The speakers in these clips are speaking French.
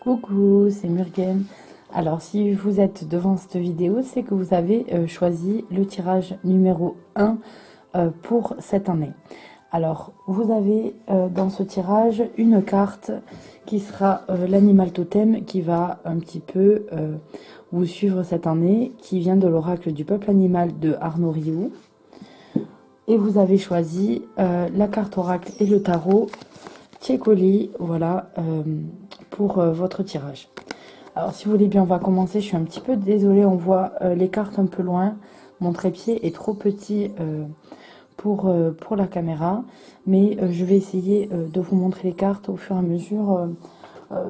Coucou, c'est Murgen. Alors, si vous êtes devant cette vidéo, c'est que vous avez choisi le tirage numéro 1 pour cette année. Alors, vous avez dans ce tirage une carte qui sera l'animal totem qui va un petit peu vous suivre cette année, qui vient de l'oracle du peuple animal de Arnaud Rioux. Et vous avez choisi la carte oracle et le tarot Tchécoli, voilà, pour votre tirage. Alors, si vous voulez bien, on va commencer. Je suis un petit peu désolée, on voit les cartes un peu loin. Mon trépied est trop petit pour la caméra, mais je vais essayer de vous montrer les cartes au fur et à mesure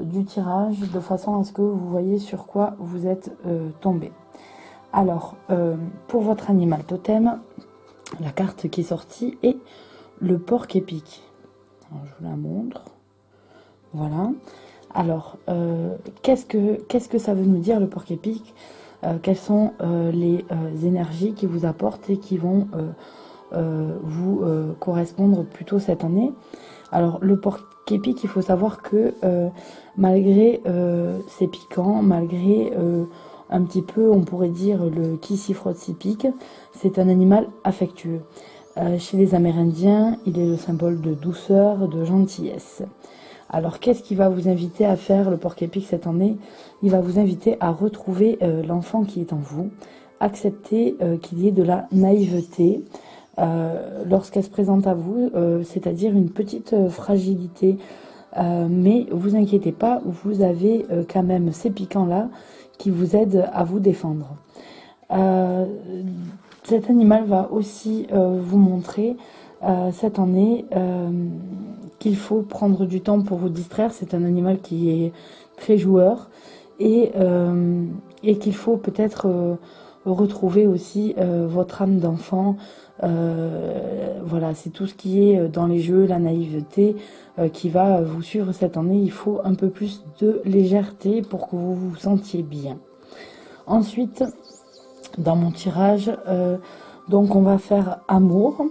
du tirage, de façon à ce que vous voyez sur quoi vous êtes tombé. Alors, pour votre animal totem, la carte qui est sortie est le porc épic. Alors, je vous la montre. Voilà. Alors, qu'est-ce que ça veut nous dire le porc épic? Quelles sont les énergies qui vous apportent et qui vont vous correspondre plutôt cette année? Alors, le porc épic, il faut savoir que malgré c'est piquant, malgré un petit peu, on pourrait dire, le qui s'y frotte s'y pique, c'est un animal affectueux. Chez les Amérindiens, il est le symbole de douceur, de gentillesse. Alors, qu'est-ce qui va vous inviter à faire le porc épic cette année? Il va vous inviter à retrouver l'enfant qui est en vous, accepter qu'il y ait de la naïveté lorsqu'elle se présente à vous, c'est-à-dire une petite fragilité. Mais vous inquiétez pas, vous avez quand même ces piquants-là qui vous aident à vous défendre. Cet animal va aussi vous montrer cette année qu'il faut prendre du temps pour vous distraire. C'est un animal qui est très joueur et qu'il faut peut-être retrouver aussi votre âme d'enfant. Voilà, c'est tout ce qui est dans les jeux, la naïveté qui va vous suivre cette année. Il faut un peu plus de légèreté pour que vous vous sentiez bien. Ensuite, dans mon tirage, donc on va faire amour,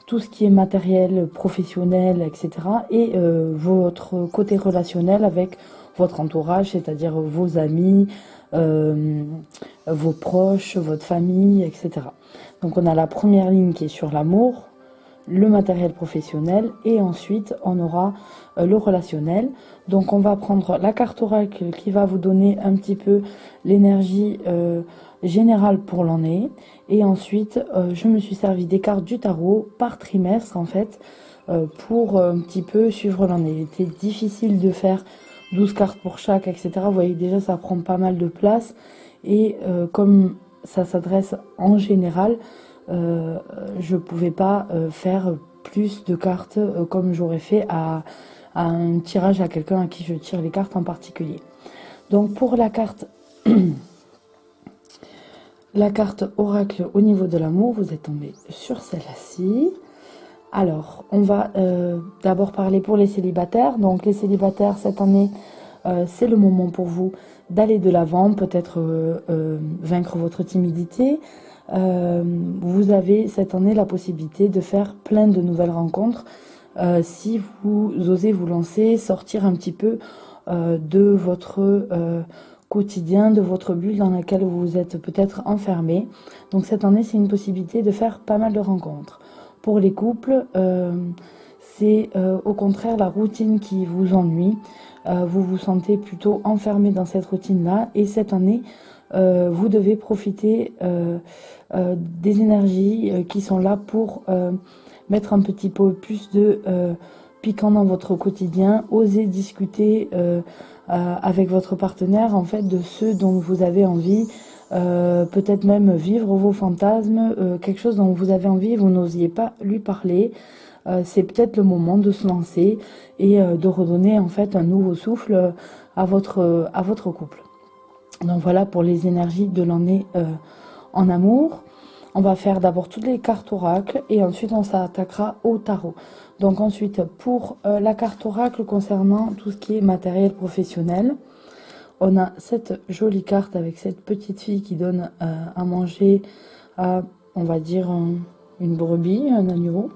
tout ce qui est matériel, professionnel, etc. Et votre côté relationnel avec votre entourage, c'est-à-dire vos amis, vos proches, votre famille, etc. Donc on a la première ligne qui est sur l'amour, le matériel professionnel et ensuite on aura le relationnel. Donc on va prendre la carte oracle qui va vous donner un petit peu l'énergie générale pour l'année et ensuite je me suis servi des cartes du tarot par trimestre en fait pour un petit peu suivre l'année. Il était difficile de faire 12 cartes pour chaque, etc. Vous voyez déjà ça prend pas mal de place et comme ça s'adresse en général, je pouvais pas faire plus de cartes comme j'aurais fait à un tirage à quelqu'un à qui je tire les cartes en particulier. Donc pour la carte oracle au niveau de l'amour, vous êtes tombé sur celle-ci. Alors, on va d'abord parler pour les célibataires. Donc les célibataires, cette année, c'est le moment pour vous d'aller de l'avant, peut-être vaincre votre timidité. Vous avez cette année la possibilité de faire plein de nouvelles rencontres si vous osez vous lancer, sortir un petit peu de votre quotidien, de votre bulle dans laquelle vous êtes peut-être enfermé. Donc cette année, c'est une possibilité de faire pas mal de rencontres. Pour les couples, c'est au contraire la routine qui vous ennuie. Vous vous sentez plutôt enfermé dans cette routine-là. Et cette année, vous devez profiter des énergies qui sont là pour mettre un petit peu plus de piquant dans votre quotidien, oser discuter avec votre partenaire en fait de ce dont vous avez envie, peut-être même vivre vos fantasmes, quelque chose dont vous avez envie et vous n'osiez pas lui parler. C'est peut-être le moment de se lancer et de redonner en fait un nouveau souffle à votre couple. Donc voilà pour les énergies de l'année en amour. On va faire d'abord toutes les cartes oracle et ensuite on s'attaquera au tarot. Donc ensuite pour la carte oracle concernant tout ce qui est matériel professionnel, on a cette jolie carte avec cette petite fille qui donne à manger à, on va dire, une brebis, un agneau.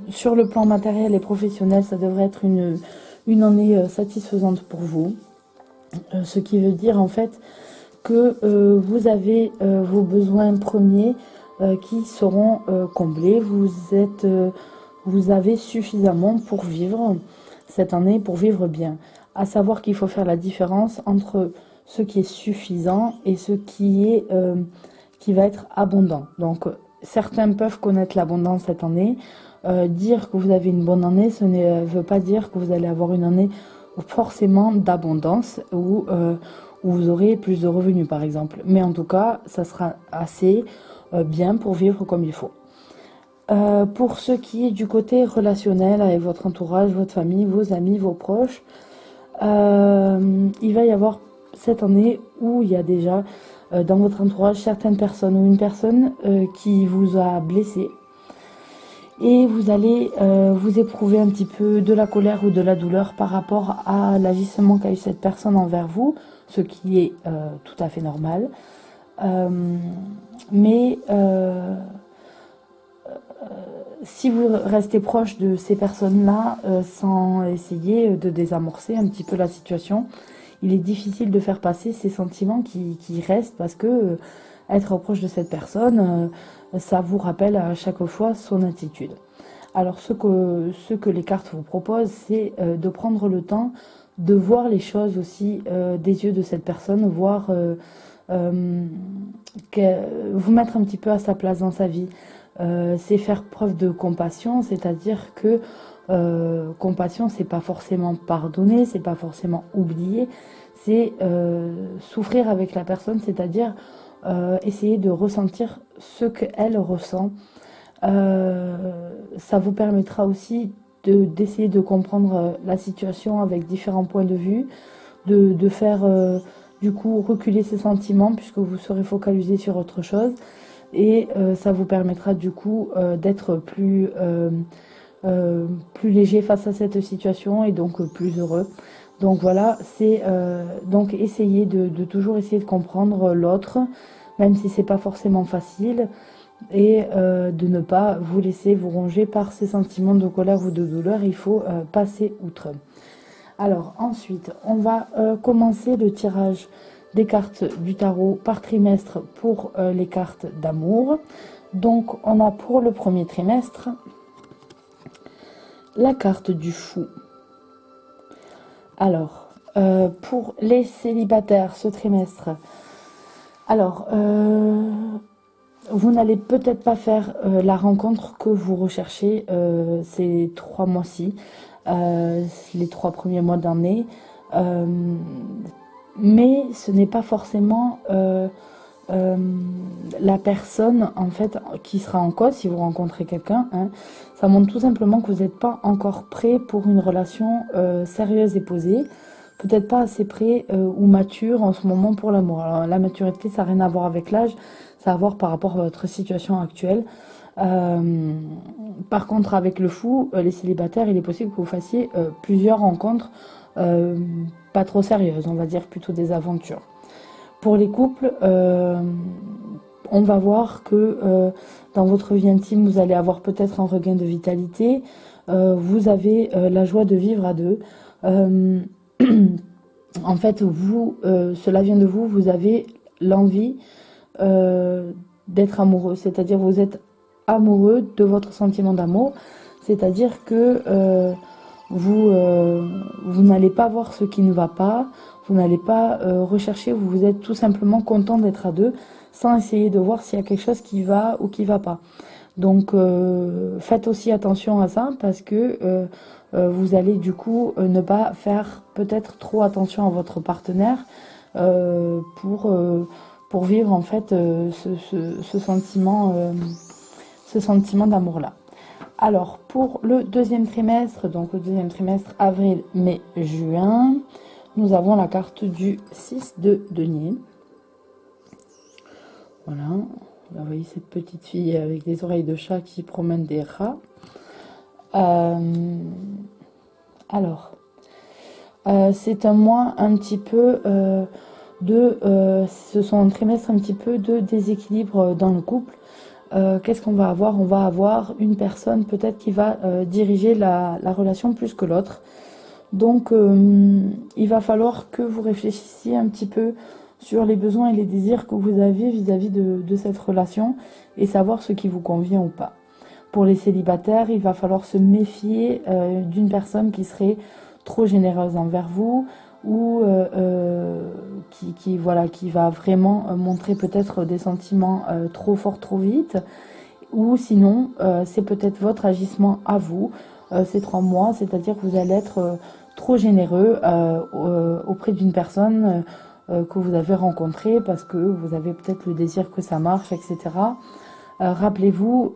Sur le plan matériel et professionnel, ça devrait être une année satisfaisante pour vous. Ce qui veut dire en fait que vous avez vos besoins premiers qui seront comblés. Vous avez suffisamment pour vivre cette année, pour vivre bien. À savoir qu'il faut faire la différence entre ce qui est suffisant et ce qui va être abondant. Donc certains peuvent connaître l'abondance cette année. Dire que vous avez une bonne année, ce ne veut pas dire que vous allez avoir une année forcément d'abondance où vous aurez plus de revenus par exemple. Mais en tout cas, ça sera assez bien pour vivre comme il faut. Pour ce qui est du côté relationnel avec votre entourage, votre famille, vos amis, vos proches, il va y avoir cette année où il y a déjà dans votre entourage certaines personnes ou une personne qui vous a blessé. Et vous allez vous éprouver un petit peu de la colère ou de la douleur par rapport à l'agissement qu'a eu cette personne envers vous, ce qui est tout à fait normal. Mais si vous restez proche de ces personnes-là sans essayer de désamorcer un petit peu la situation, il est difficile de faire passer ces sentiments qui restent parce que être proche de cette personne, ça vous rappelle à chaque fois son attitude. Alors ce que les cartes vous proposent, c'est de prendre le temps de voir les choses aussi des yeux de cette personne, voir vous mettre un petit peu à sa place dans sa vie. C'est faire preuve de compassion, c'est-à-dire que compassion, c'est pas forcément pardonner, c'est pas forcément oublier, c'est souffrir avec la personne, c'est-à-dire essayer de ressentir ce qu'elle ressent. Ça vous permettra aussi d'essayer de comprendre la situation avec différents points de vue, de faire du coup reculer ses sentiments puisque vous serez focalisé sur autre chose. Et ça vous permettra du coup d'être plus léger face à cette situation et donc plus heureux. Donc voilà, c'est donc essayer de toujours essayer de comprendre l'autre, même si c'est pas forcément facile, et de ne pas vous laisser vous ronger par ces sentiments de colère ou de douleur. Il faut passer outre. Alors ensuite, on va commencer le tirage des cartes du tarot par trimestre pour les cartes d'amour. Donc on a pour le premier trimestre la carte du fou. Alors pour les célibataires ce trimestre, alors vous n'allez peut-être pas faire la rencontre que vous recherchez ces 3 mois-ci, les 3 premiers mois d'année. Mais ce n'est pas forcément la personne en fait qui sera en cause si vous rencontrez quelqu'un. Hein. Ça montre tout simplement que vous n'êtes pas encore prêt pour une relation sérieuse et posée. Peut-être pas assez prêt ou mature en ce moment pour l'amour. Alors la maturité, ça n'a rien à voir avec l'âge, ça a à voir par rapport à votre situation actuelle. Par contre, avec le fou, les célibataires, il est possible que vous fassiez plusieurs rencontres pas trop sérieuses, on va dire plutôt des aventures. Pour les couples, on va voir que dans votre vie intime, vous allez avoir peut-être un regain de vitalité. Vous avez la joie de vivre à deux. En fait, cela vient de vous, vous avez l'envie d'être amoureux. C'est-à-dire vous êtes amoureux de votre sentiment d'amour. C'est-à-dire que vous n'allez pas voir ce qui ne va pas, vous n'allez pas rechercher, vous êtes tout simplement content d'être à deux, sans essayer de voir s'il y a quelque chose qui va ou qui va pas. Donc faites aussi attention à ça, parce que vous allez du coup ne pas faire peut-être trop attention à votre partenaire pour vivre en fait ce sentiment d'amour là. Alors, pour le deuxième trimestre, donc le deuxième trimestre, avril, mai, juin, nous avons la carte du 6 de denier. Voilà, vous voyez cette petite fille avec des oreilles de chat qui promène des rats. Alors, c'est un mois un petit peu ce sont un trimestre un petit peu de déséquilibre dans le couple. Qu'est-ce qu'on va avoir? On va avoir une personne peut-être qui va diriger la relation plus que l'autre. Donc, il va falloir que vous réfléchissiez un petit peu sur les besoins et les désirs que vous avez vis-à-vis de cette relation et savoir ce qui vous convient ou pas. Pour les célibataires, il va falloir se méfier d'une personne qui serait trop généreuse envers vous ou voilà, qui va vraiment montrer peut-être des sentiments trop forts trop vite. Ou sinon, c'est peut-être votre agissement à vous ces 3 mois, c'est-à-dire que vous allez être trop généreux auprès d'une personne que vous avez rencontrée parce que vous avez peut-être le désir que ça marche, etc. Rappelez-vous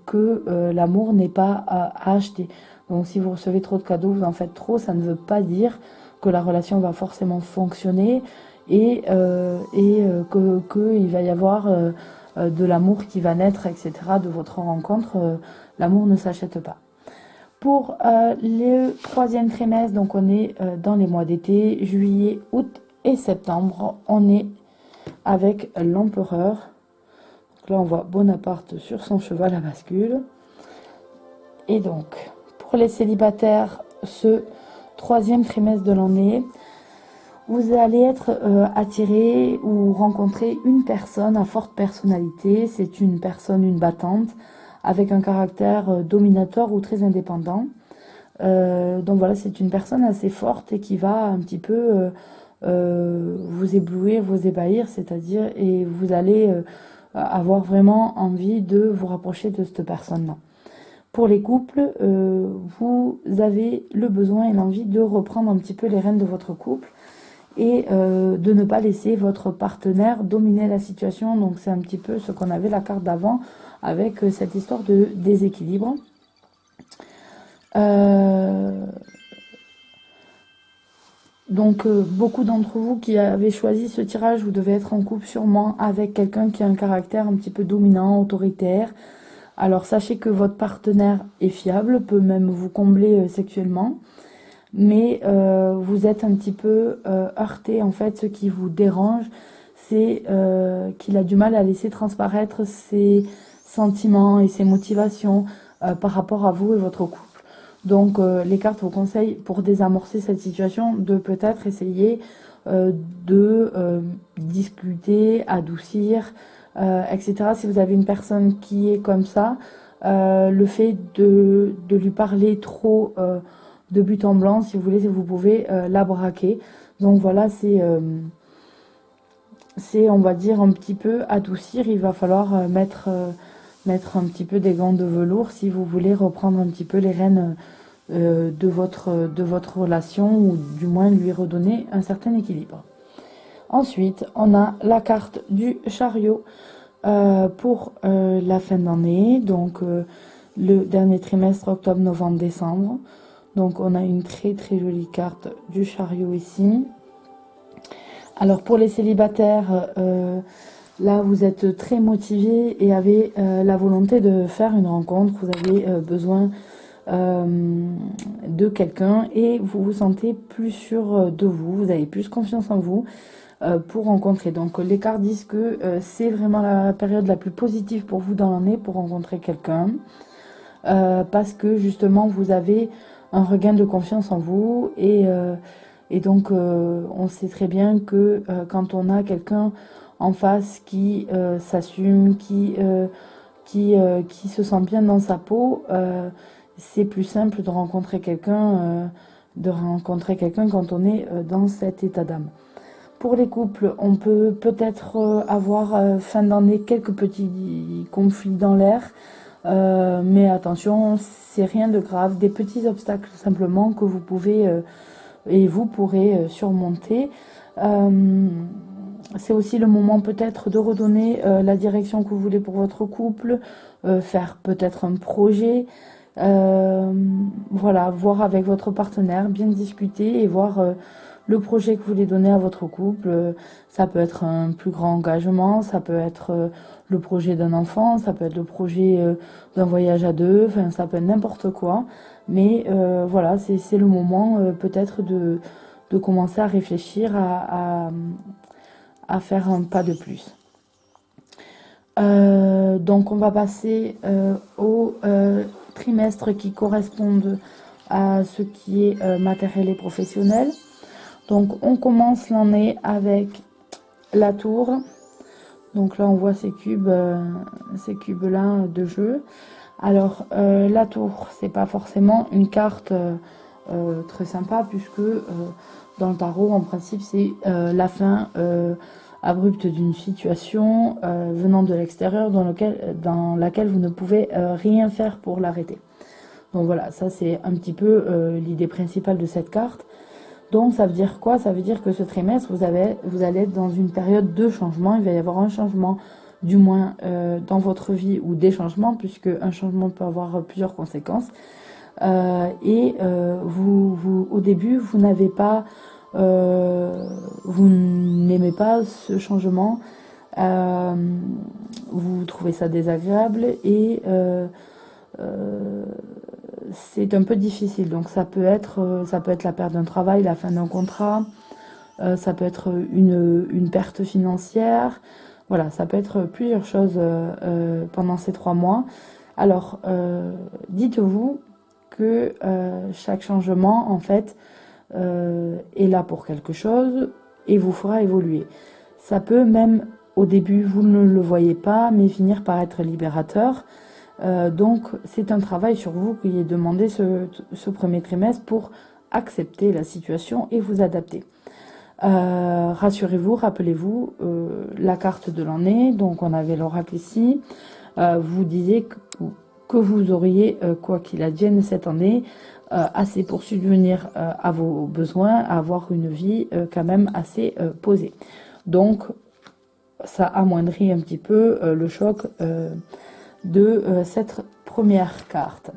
que l'amour n'est pas à acheter. Donc si vous recevez trop de cadeaux, vous en faites trop, ça ne veut pas dire que la relation va forcément fonctionner et qu'il va y avoir de l'amour qui va naître, etc. de votre rencontre. L'amour ne s'achète pas. Pour le 3e trimestre, donc on est dans les mois d'été, juillet, août et septembre, on est avec l'empereur. Là, on voit Bonaparte sur son cheval à bascule. Et donc, pour les célibataires, ce 3e trimestre de l'année, vous allez être attiré ou rencontrer une personne à forte personnalité. C'est une personne, une battante, avec un caractère dominateur ou très indépendant. Donc voilà, c'est une personne assez forte et qui va un petit peu vous éblouir, vous ébahir, c'est-à-dire, et vous allez avoir vraiment envie de vous rapprocher de cette personne-là. Pour les couples, vous avez le besoin et l'envie de reprendre un petit peu les rênes de votre couple et de ne pas laisser votre partenaire dominer la situation. Donc c'est un petit peu ce qu'on avait la carte d'avant avec cette histoire de déséquilibre. Donc beaucoup d'entre vous qui avez choisi ce tirage, vous devez être en couple sûrement avec quelqu'un qui a un caractère un petit peu dominant, autoritaire. Alors sachez que votre partenaire est fiable, peut même vous combler sexuellement, mais vous êtes un petit peu heurté. En fait, ce qui vous dérange, c'est qu'il a du mal à laisser transparaître ses sentiments et ses motivations par rapport à vous et votre couple. Donc les cartes vous conseillent, pour désamorcer cette situation, de peut-être essayer de discuter, adoucir, etc. Si vous avez une personne qui est comme ça, le fait de lui parler trop de but en blanc, si vous voulez, vous pouvez la braquer. Donc voilà, c'est on va dire, un petit peu adoucir. Il va falloir mettre un petit peu des gants de velours si vous voulez reprendre un petit peu les rênes de votre relation, ou du moins lui redonner un certain équilibre. Ensuite, on a la carte du chariot pour la fin d'année, donc le dernier trimestre, octobre, novembre, décembre. Donc on a une très très jolie carte du chariot ici. Alors pour les célibataires, là vous êtes très motivés et avez la volonté de faire une rencontre. Vous avez besoin de quelqu'un et vous vous sentez plus sûr de vous. Vous avez plus confiance en vous pour rencontrer. Donc les cartes disent que c'est vraiment la période la plus positive pour vous dans l'année pour rencontrer quelqu'un. Parce que justement vous avez un regain de confiance en vous et donc on sait très bien que quand on a quelqu'un en face qui s'assume, qui se sent bien dans sa peau, c'est plus simple de rencontrer quelqu'un quand on est dans cet état d'âme. Pour les couples, on peut peut-être avoir fin d'année quelques petits conflits dans l'air. Mais attention, c'est rien de grave, des petits obstacles simplement que vous pouvez et vous pourrez surmonter. C'est aussi le moment peut-être de redonner la direction que vous voulez pour votre couple, faire peut-être un projet, voilà, voir avec votre partenaire, bien discuter et voir le projet que vous voulez donner à votre couple. Ça peut être un plus grand engagement, ça peut être le projet d'un enfant, ça peut être le projet d'un voyage à deux, enfin ça peut être n'importe quoi. Mais voilà, c'est le moment peut-être de commencer à réfléchir à faire un pas de plus. Donc on va passer aux trimestres qui correspondent à ce qui est matériel et professionnel. Donc on commence l'année avec la tour. Donc là on voit ces cubes-là de jeu. Alors la tour, c'est pas forcément une carte très sympa, puisque dans le tarot, en principe, c'est la fin abrupte d'une situation venant de l'extérieur dans laquelle vous ne pouvez rien faire pour l'arrêter. Donc voilà, ça c'est un petit peu l'idée principale de cette carte. Donc ça veut dire quoi? Ça veut dire que ce trimestre, vous allez être dans une période de changement. Il va y avoir un changement, du moins dans votre vie, ou des changements, puisque un changement peut avoir plusieurs conséquences. Au début, vous n'aimez pas ce changement, vous trouvez ça désagréable et c'est un peu difficile. Donc ça peut être la perte d'un travail, la fin d'un contrat, ça peut être une perte financière. Voilà, ça peut être plusieurs choses pendant ces 3 mois. Alors, dites-vous que chaque changement, en fait, est là pour quelque chose et vous fera évoluer. Ça peut même, au début, vous ne le voyez pas, mais finir par être libérateur. Donc, c'est un travail sur vous qui est demandé ce premier trimestre pour accepter la situation et vous adapter. Rassurez-vous, rappelez-vous, la carte de l'année, donc on avait l'oracle ici, vous disiez que vous auriez, quoi qu'il advienne cette année, assez pour subvenir à vos besoins, à avoir une vie quand même assez posée. Donc, ça amoindrit un petit peu le choc de cette première carte.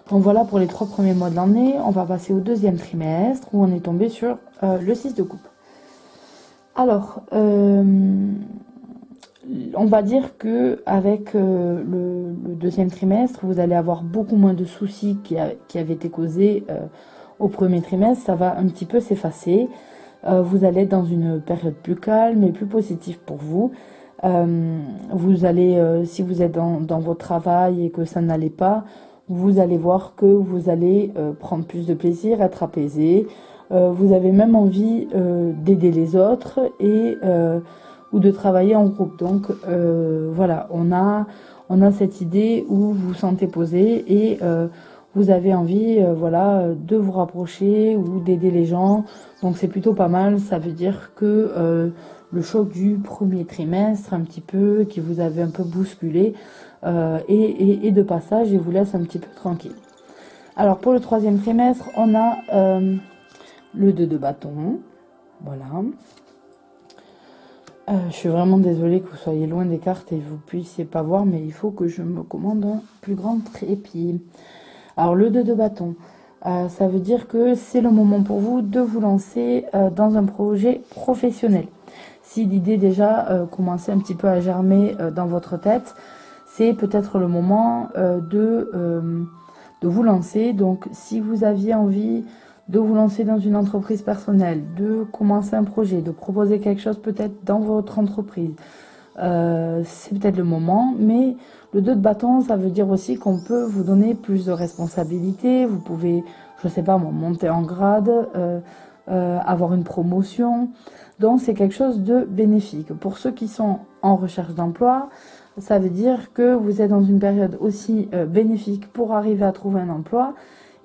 Donc voilà pour les 3 premiers mois de l'année. On va passer au deuxième trimestre où on est tombé sur le 6 de coupe. Alors, on va dire que avec le deuxième trimestre, vous allez avoir beaucoup moins de soucis qui avaient été causés au premier trimestre. Ça va un petit peu s'effacer. Vous allez être dans une période plus calme et plus positive pour vous. Vous allez, si vous êtes dans votre travail et que ça n'allait pas, vous allez voir que vous allez prendre plus de plaisir, être apaisé. Vous avez même envie d'aider les autres ou de travailler en groupe. Donc voilà, on a cette idée où vous vous sentez posé et vous avez envie de vous rapprocher ou d'aider les gens. Donc c'est plutôt pas mal. Ça veut dire que le choc du premier trimestre, un petit peu, qui vous avait un peu bousculé, et de passage et vous laisse un petit peu tranquille. Alors pour le troisième trimestre, on a le 2 de bâton. Voilà. Je suis vraiment désolée que vous soyez loin des cartes et vous puissiez pas voir, mais il faut que je me commande un plus grand trépied. Alors le 2 de bâton, ça veut dire que c'est le moment pour vous de vous lancer dans un projet professionnel. Si l'idée déjà commençait un petit peu à germer dans votre tête, c'est peut-être le moment de vous lancer. Donc si vous aviez envie de vous lancer dans une entreprise personnelle, de commencer un projet, de proposer quelque chose peut-être dans votre entreprise, c'est peut-être le moment. Mais le 2 de bâton, ça veut dire aussi qu'on peut vous donner plus de responsabilités. Vous pouvez, je sais pas moi, monter en grade, avoir une promotion. Donc c'est quelque chose de bénéfique. Pour ceux qui sont en recherche d'emploi, ça veut dire que vous êtes dans une période aussi bénéfique pour arriver à trouver un emploi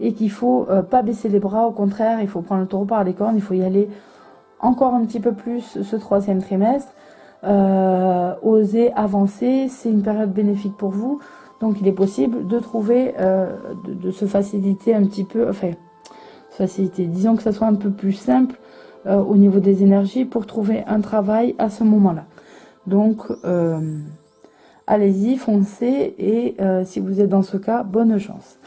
et qu'il faut pas baisser les bras. Au contraire, il faut prendre le taureau par les cornes, il faut y aller encore un petit peu plus ce troisième trimestre. Oser avancer, c'est une période bénéfique pour vous. Donc il est possible de trouver, de se faciliter un petit peu, enfin, faciliter, disons que ça soit un peu plus simple au niveau des énergies pour trouver un travail à ce moment-là. Donc allez-y, foncez et si vous êtes dans ce cas, bonne chance.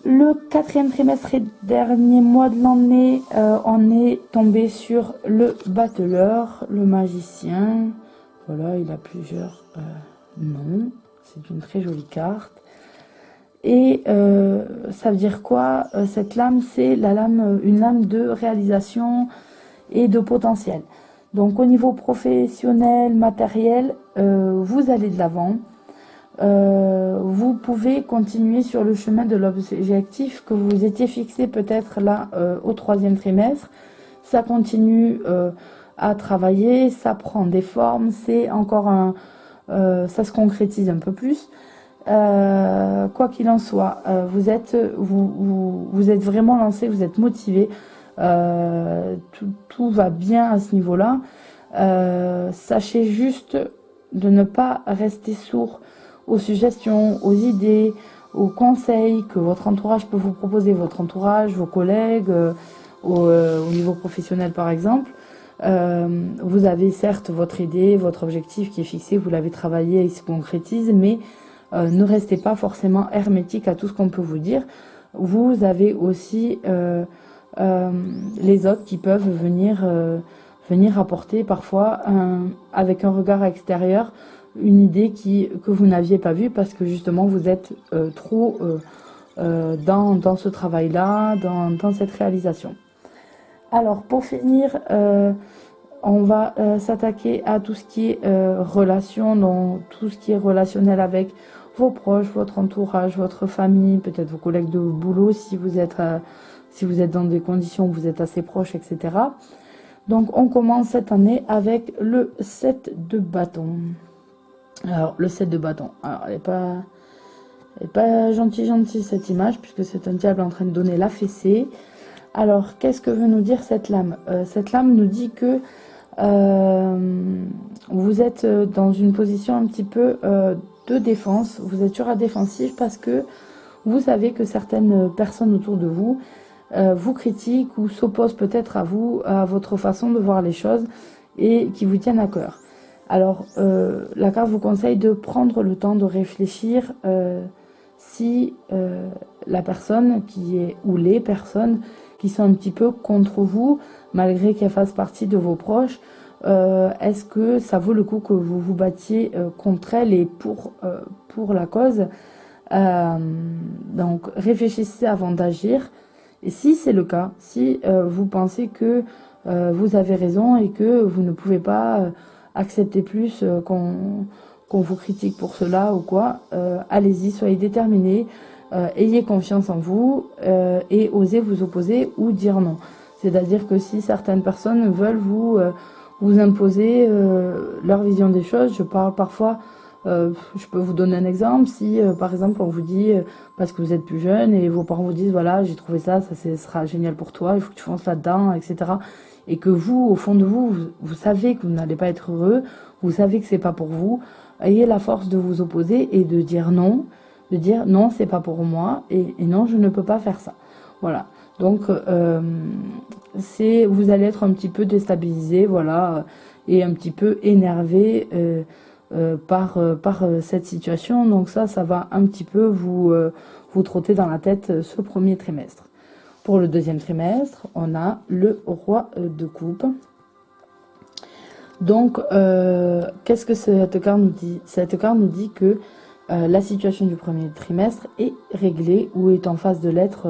Le quatrième trimestre et dernier mois de l'année, on est tombé sur le battleur, le magicien. Voilà, il a plusieurs noms. C'est une très jolie carte. Et ça veut dire quoi? Cette lame, c'est une lame de réalisation et de potentiel. Donc au niveau professionnel, matériel, vous allez de l'avant. vous pouvez continuer sur le chemin de l'objectif que vous étiez fixé peut-être là au 3e trimestre. Ça continue à travailler, ça prend des formes, c'est encore ça se concrétise un peu plus. Quoi qu'il en soit, vous êtes vraiment lancé, vous êtes motivé, tout va bien à ce niveau-là. Sachez juste de ne pas rester sourd aux suggestions, aux idées, aux conseils que votre entourage peut vous proposer, votre entourage, vos collègues, au niveau professionnel par exemple. Vous avez certes votre idée, votre objectif qui est fixé, vous l'avez travaillé et il se concrétise, mais ne restez pas forcément hermétique à tout ce qu'on peut vous dire. Vous avez aussi les autres qui peuvent venir apporter parfois avec un regard extérieur une idée que vous n'aviez pas vue parce que justement vous êtes trop dans ce travail-là, dans cette réalisation. Alors pour finir, on va s'attaquer à tout ce qui est relation, donc tout ce qui est relationnel avec vos proches, votre entourage, votre famille, peut-être vos collègues de boulot si vous êtes dans des conditions où vous êtes assez proches, etc. Donc on commence cette année avec le 7 de bâton. Alors le 7 de bâton, alors elle est pas gentille cette image puisque c'est un diable en train de donner la fessée. Alors qu'est-ce que veut nous dire cette lame? Cette lame nous dit que vous êtes dans une position un petit peu de défense, vous êtes sur la défensive parce que vous savez que certaines personnes autour de vous vous critiquent ou s'opposent peut-être à vous, à votre façon de voir les choses et qui vous tiennent à cœur. Alors la carte vous conseille de prendre le temps de réfléchir si la personne ou les personnes qui sont un petit peu contre vous, malgré qu'elles fassent partie de vos proches, est-ce que ça vaut le coup que vous vous battiez contre elles et pour la cause? Donc réfléchissez avant d'agir. Et si c'est le cas, si vous pensez que vous avez raison et que vous ne pouvez pas accepter plus qu'on vous critique pour cela ou quoi, allez-y, soyez déterminés. Ayez confiance en vous et osez vous opposer ou dire non. C'est-à-dire que si certaines personnes veulent vous imposer leur vision des choses, je parle parfois, je peux vous donner un exemple, si par exemple on vous dit, parce que vous êtes plus jeune et vos parents vous disent, voilà, j'ai trouvé ça sera génial pour toi, il faut que tu fonces là-dedans, etc. Et que vous, au fond de vous, vous savez que vous n'allez pas être heureux, vous savez que c'est pas pour vous, ayez la force de vous opposer et de dire non, c'est pas pour moi et non, je ne peux pas faire ça. Voilà. Donc vous allez être un petit peu déstabilisé, voilà, et un petit peu énervé par cette situation. Donc ça va un petit peu vous trotter dans la tête ce premier trimestre. Pour le deuxième trimestre, on a le roi de coupe. Donc, qu'est-ce que cette carte nous dit? Cette carte nous dit que la situation du premier trimestre est réglée ou est en phase de l'être.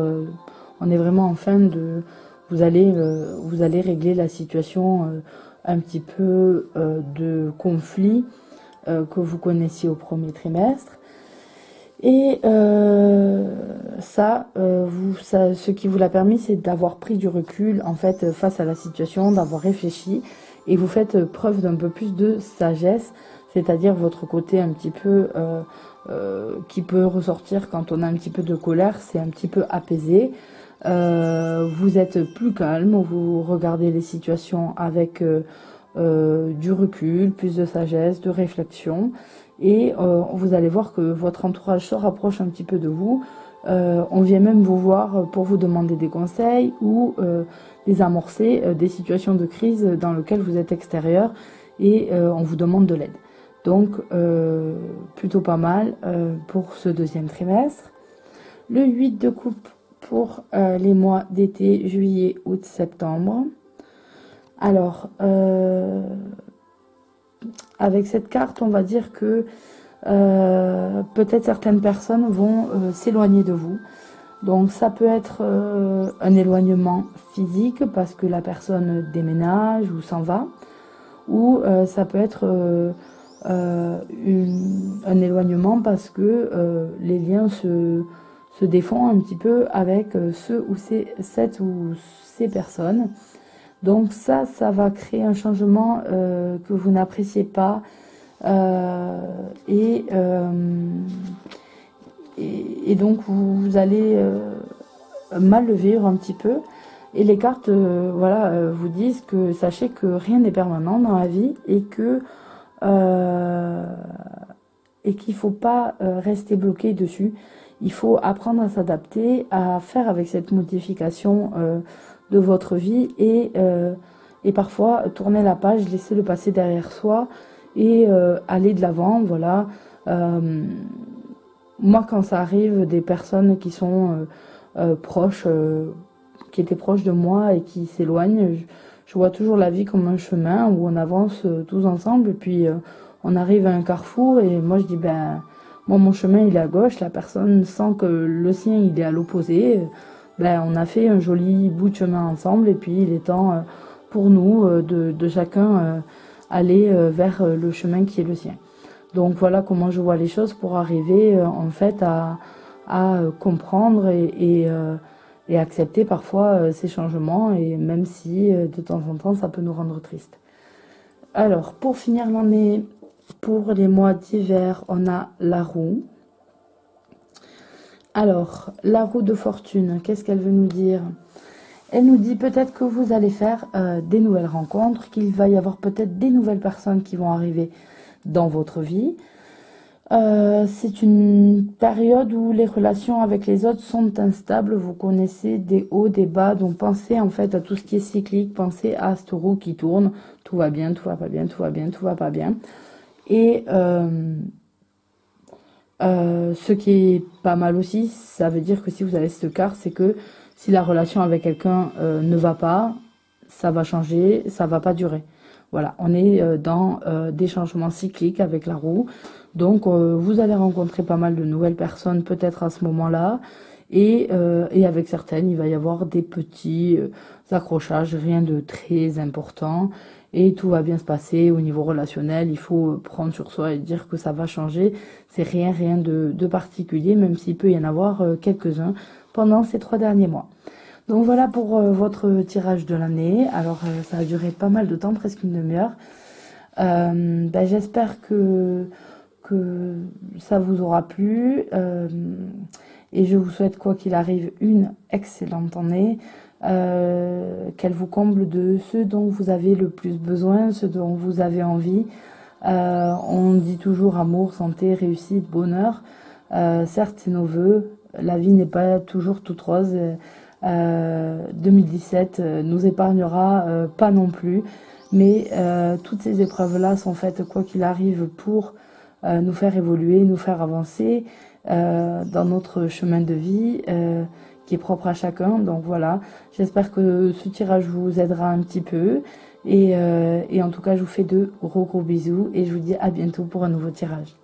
On est vraiment en fin de... Vous allez régler la situation un petit peu de conflit que vous connaissiez au premier trimestre. Et ce qui vous l'a permis, c'est d'avoir pris du recul en fait face à la situation, d'avoir réfléchi et vous faites preuve d'un peu plus de sagesse, c'est-à-dire votre côté un petit peu qui peut ressortir quand on a un petit peu de colère, c'est un petit peu apaisé. Vous êtes plus calme, vous regardez les situations avec du recul, plus de sagesse, de réflexion. Et vous allez voir que votre entourage se rapproche un petit peu de vous. On vient même vous voir pour vous demander des conseils ou désamorcer des situations de crise dans lesquelles vous êtes extérieur et on vous demande de l'aide. Donc plutôt pas mal pour ce deuxième trimestre. Le 8 de coupe pour les mois d'été, juillet, août, septembre. Alors, avec cette carte, on va dire que peut-être certaines personnes vont s'éloigner de vous. Donc ça peut être un éloignement physique parce que la personne déménage ou s'en va. Ou ça peut être un éloignement parce que les liens se défont un petit peu avec cette ou ces personnes. Donc ça va créer un changement que vous n'appréciez pas et donc vous allez mal le vivre un petit peu. Et les cartes voilà, vous disent que sachez que rien n'est permanent dans la vie et qu'il ne faut pas rester bloqué dessus. Il faut apprendre à s'adapter, à faire avec cette modification de votre vie et parfois tourner la page, laisser le passé derrière soi et aller de l'avant. Voilà. Moi, quand ça arrive, des personnes qui sont proches, qui étaient proches de moi et qui s'éloignent, je vois toujours la vie comme un chemin où on avance tous ensemble et puis on arrive à un carrefour et moi je dis ben moi mon chemin il est à gauche, la personne sent que le sien il est à l'opposé, ben on a fait un joli bout de chemin ensemble et puis il est temps pour nous de chacun aller vers le chemin qui est le sien. Donc voilà comment je vois les choses pour arriver en fait à comprendre et accepter parfois ces changements, et même si de temps en temps ça peut nous rendre tristes. Alors pour finir l'année, pour les mois d'hiver, on a la roue. Alors la roue de fortune, qu'est-ce qu'elle veut nous dire? Elle nous dit peut-être que vous allez faire des nouvelles rencontres, qu'il va y avoir peut-être des nouvelles personnes qui vont arriver dans votre vie. C'est une période où les relations avec les autres sont instables. Vous connaissez des hauts, des bas. Donc pensez en fait à tout ce qui est cyclique. Pensez à cette roue qui tourne. Tout va bien, tout va pas bien, tout va bien, tout va pas bien. Et ce qui est pas mal aussi, ça veut dire que si vous avez cette carte, c'est que si la relation avec quelqu'un ne va pas, ça va changer, ça va pas durer. Voilà, on est dans des changements cycliques avec la roue. Donc, vous allez rencontrer pas mal de nouvelles personnes peut-être à ce moment-là. Et avec certaines, il va y avoir des petits accrochages, rien de très important. Et tout va bien se passer au niveau relationnel. Il faut prendre sur soi et dire que ça va changer. C'est rien de particulier, même s'il peut y en avoir quelques-uns pendant ces 3 derniers mois. Donc voilà pour votre tirage de l'année. Alors ça a duré pas mal de temps, presque une demi-heure. J'espère que ça vous aura plu. Et je vous souhaite, quoi qu'il arrive, une excellente année. Qu'elle vous comble de ce dont vous avez le plus besoin, ce dont vous avez envie. On dit toujours amour, santé, réussite, bonheur. Certes, c'est nos vœux. La vie n'est pas toujours toute rose. 2017 nous épargnera pas non plus, mais toutes ces épreuves-là sont faites, quoi qu'il arrive, pour nous faire évoluer, nous faire avancer dans notre chemin de vie qui est propre à chacun. Donc voilà, j'espère que ce tirage vous aidera un petit peu et en tout cas je vous fais de gros bisous et je vous dis à bientôt pour un nouveau tirage.